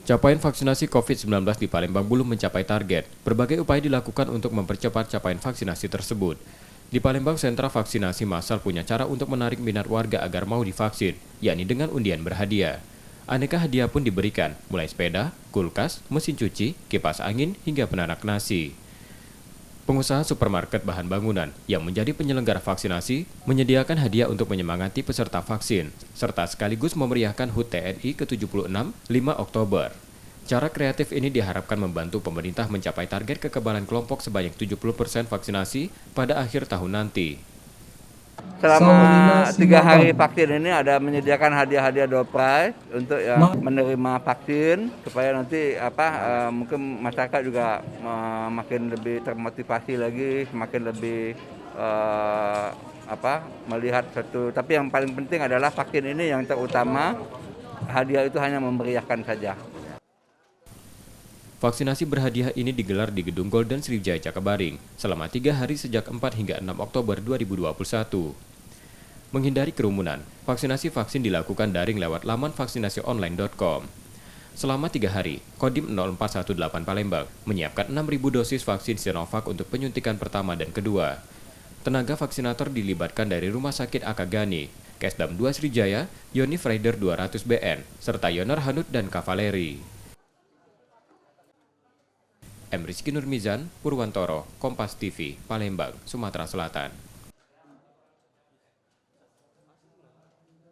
Capaian vaksinasi COVID-19 di Palembang belum mencapai target. Berbagai upaya dilakukan untuk mempercepat capaian vaksinasi tersebut. Di Palembang, sentra vaksinasi massal punya cara untuk menarik minat warga agar mau divaksin, yakni dengan undian berhadiah. Aneka hadiah pun diberikan, mulai sepeda, kulkas, mesin cuci, kipas angin, hingga penanak nasi. Pengusaha supermarket bahan bangunan yang menjadi penyelenggara vaksinasi menyediakan hadiah untuk menyemangati peserta vaksin, serta sekaligus memeriahkan HUT TNI ke-76 5 Oktober. Cara kreatif ini diharapkan membantu pemerintah mencapai target kekebalan kelompok sebanyak 70% vaksinasi pada akhir tahun nanti. Selama 3 hari vaksin ini ada menyediakan hadiah-hadiah door prize untuk yang menerima vaksin supaya nanti mungkin masyarakat juga makin lebih termotivasi lagi, semakin lebih melihat satu. Tapi yang paling penting adalah vaksin ini yang terutama, hadiah itu hanya memeriahkan saja. Vaksinasi berhadiah ini digelar di Gedung Golden Sriwijaya Jakabaring selama 3 hari sejak 4 hingga 6 Oktober 2021. Menghindari kerumunan, vaksin dilakukan daring lewat laman vaksinasionline.com. Selama 3 hari, Kodim 0418 Palembang menyiapkan 6.000 dosis vaksin Sinovac untuk penyuntikan pertama dan kedua. Tenaga vaksinator dilibatkan dari Rumah Sakit Akagani, Kesdam 2 Sriwijaya, Yonif Rider 200 BN, serta Yoner Hanut dan Kavaleri. M. Rizky Nurmizan, Purwantoro, Kompas TV, Palembang, Sumatera Selatan.